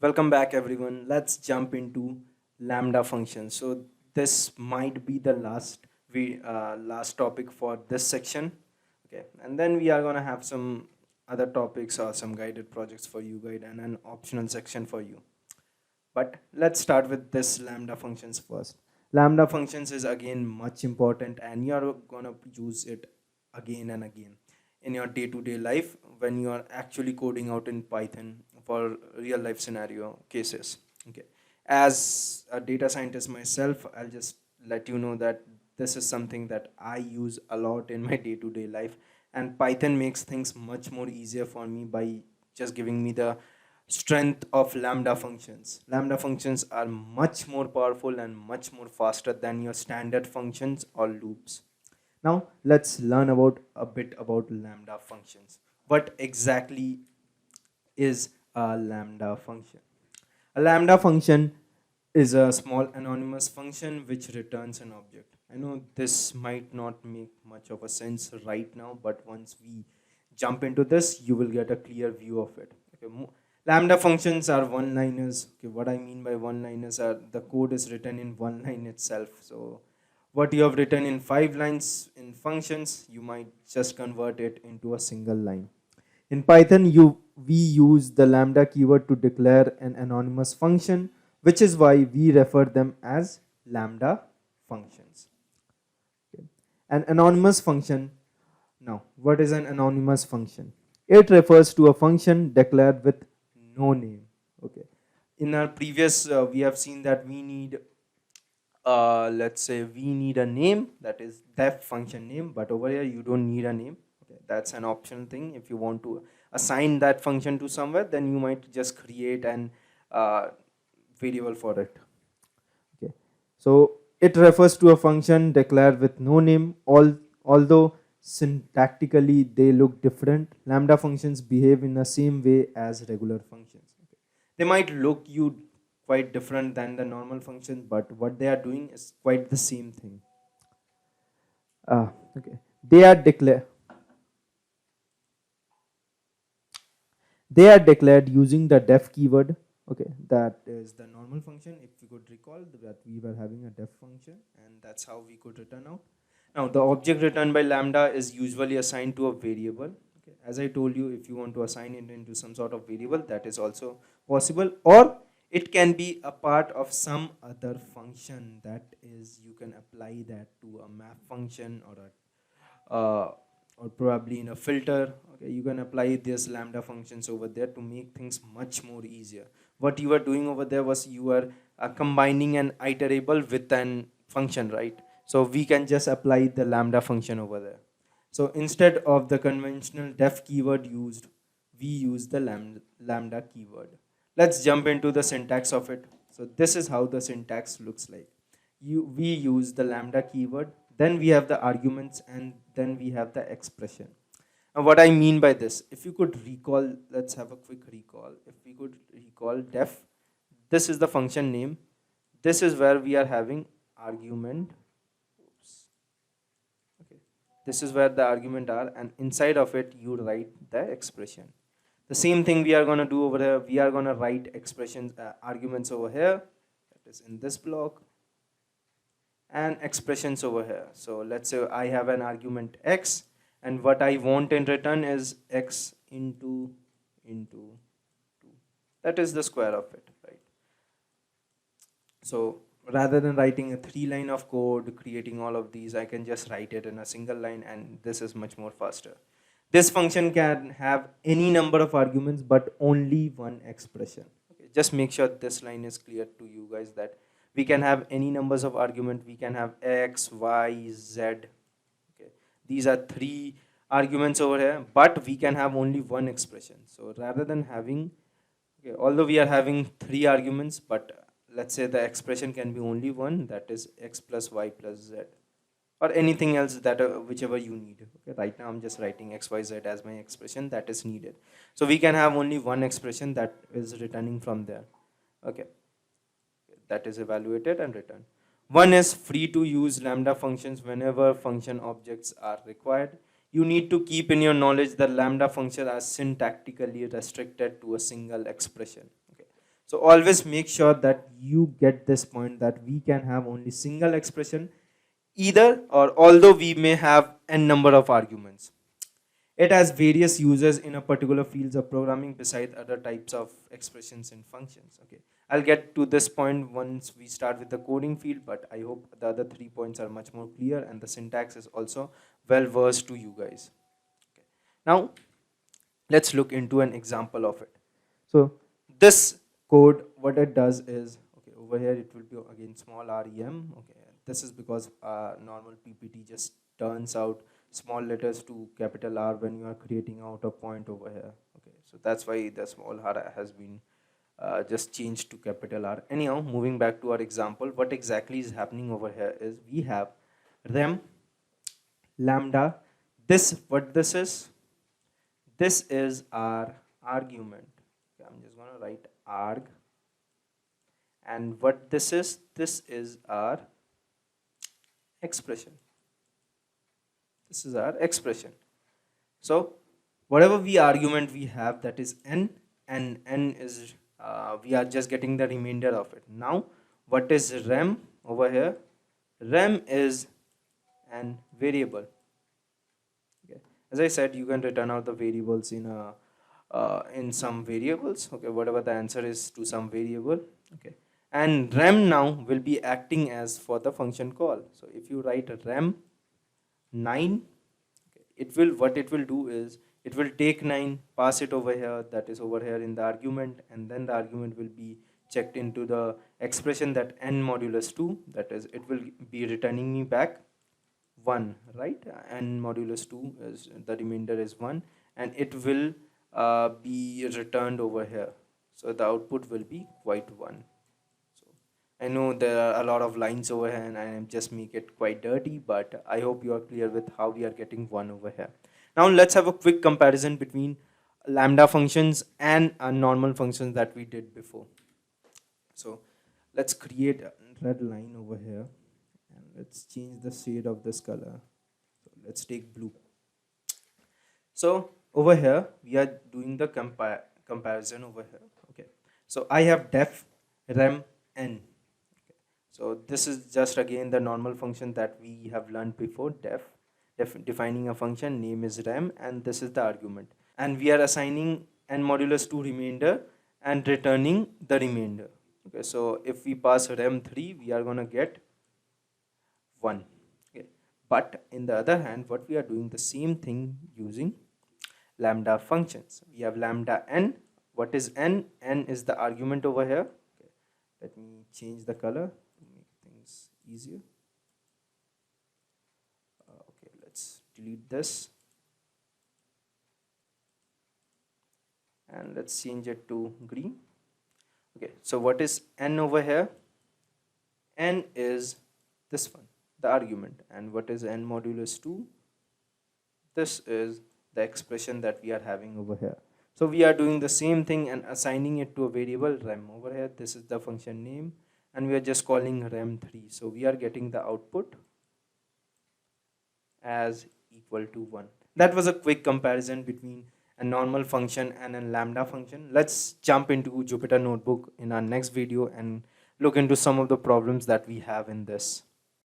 Welcome back, everyone. Let's jump into Lambda functions. So this might be the last topic for this section. Okay, and then we are gonna have some other topics or some guided projects for you guys and an optional section for you. But let's start with this Lambda functions first. Lambda functions is again much important, and you are gonna use it again and again in your day-to-day life when you are actually coding out in Python for real life scenario cases. Okay, as a data scientist myself, I'll just let you know that this is something that I use a lot in my day-to-day life, and Python makes things much more easier for me by just giving me the strength of lambda functions. Lambda functions are much more powerful and much more faster than your standard functions or loops. Now let's learn about a bit about lambda functions. What exactly is a lambda function? A lambda function is a small anonymous function which returns an object. I know this might not make much of a sense right now, but once we jump into this, you will get a clear view of it. Okay, lambda functions are one-liners. Okay, what I mean by one-liners are the code is written in one line itself. So what you have written in 5 lines in functions, you might just convert it into a single line. In Python, we use the lambda keyword to declare an anonymous function, which is why we refer them as lambda functions. Okay. An anonymous function. Now, what is an anonymous function? It refers to a function declared with no name. Okay. In our previous, we have seen that we need, let's say, we need a name, that is def function name, but over here you don't need a name. Okay, that's an optional thing. If you want to assign that function to somewhere, then you might just create an uh, variable for it. Okay, so it refers to a function declared with no name. Although syntactically they look different, lambda functions behave in the same way as regular functions. Okay. They might look you quite different than the normal function, but what they are doing is quite the same thing. Okay, they are declared. They are declared using the def keyword. Okay, that is the normal function. If you could recall that we were having a def function, and that's how we could return out. Now, the object returned by lambda is usually assigned to a variable. Okay, as I told you, if you want to assign it into some sort of variable, that is also possible, or it can be a part of some other function. That is, you can apply that to a map function or probably in a filter. Okay, you can apply this lambda functions over there to make things much more easier. What you are doing over there was you are combining an iterable with an function, right? So we can just apply the lambda function over there. So instead of the conventional def keyword used, we use the lambda keyword. Let's jump into the syntax of it. So this is how the syntax looks like. We use the lambda keyword, then we have the arguments, and then we have the expression. And what I mean by this, if you could recall, let's have a quick recall. If we could recall def, this is the function name. This is where we are having argument. Oops. Okay. This is where the argument are, and inside of it you write the expression. The same thing we are going to do over here. We are going to write expressions, arguments over here. That is in this block, and expressions over here. So let's say I have an argument x, and what I want in return is x into 2. That is the square of it, right? So rather than writing a 3 line of code, creating all of these, I can just write it in a single line, and this is much more faster. This function can have any number of arguments, but only one expression. Okay, just make sure this line is clear to you guys, that we can have any numbers of argument. We can have x, y, z. Okay, these are 3 arguments over here, but we can have only one expression. So rather than having, okay, although we are having 3 arguments, but let's say the expression can be only one, that is x plus y plus z, or anything else that whichever you need. Okay, right now I'm just writing x, y, z as my expression that is needed. So we can have only one expression that is returning from there. Okay, that is evaluated and returned. One is free to use lambda functions whenever function objects are required. You need to keep in your knowledge that lambda functions are syntactically restricted to a single expression. Okay. So always make sure that you get this point that we can have only single expression, either or, although we may have n number of arguments. It has various uses in a particular fields of programming beside other types of expressions and functions. Okay, I'll get to this point once we start with the coding field, but I hope the other 3 points are much more clear and the syntax is also well versed to you guys. Okay. Now let's look into an example of it. So this code, what it does is, okay, over here it will be again small rem. Okay, this is because normal ppt just turns out small letters to capital R when you are creating out a point over here. Okay, so that's why the small r has been just changed to capital R. Anyhow, moving back to our example, what exactly is happening over here is we have rem lambda. This is our argument. Okay, I'm just going to write arg, and what this is our expression. This is our expression. So whatever we argument we have, that is n, and n is we are just getting the remainder of it. Now what is rem over here? Rem is an variable. Okay, as I said, you can return out the variables in some variables. Okay, whatever the answer is to some variable. Okay, and rem now will be acting as for the function call. So if you write rem 9, what it will do is it will take 9, pass it over here, that is over here in the argument, and then the argument will be checked into the expression that n modulus 2, that is it will be returning me back 1, right? N modulus 2 is the remainder is 1, and it will be returned over here. So the output will be quite 1. So I know there are a lot of lines over here and I just make it quite dirty, but I hope you are clear with how we are getting 1 over here. Now let's have a quick comparison between lambda functions and normal functions that we did before. So let's create a red line over here, and let's change the shade of this color. So let's take blue. So over here we are doing the comparison over here. Okay, so I have def rem n. Okay. So this is just again the normal function that we have learned before. Defining a function, name is rem, and this is the argument, and we are assigning n modulus 2 remainder and returning the remainder. Okay, so if we pass rem 3, we are going to get 1. Okay, but in the other hand, what we are doing the same thing using lambda functions. We have lambda n. What is n? N is the argument over here. Okay, let me change the color to make things easier. Okay, let's delete this and let's change it to green. Okay, so what is n over here? N is this one, the argument, and what is n modulus 2? This is the expression that we are having over here. So we are doing the same thing and assigning it to a variable rem over here. This is the function name, and we are just calling rem3. So we are getting the output as equal to 1. That was a quick comparison between a normal function and a lambda function. Let's jump into Jupyter Notebook in our next video and look into some of the problems that we have in this.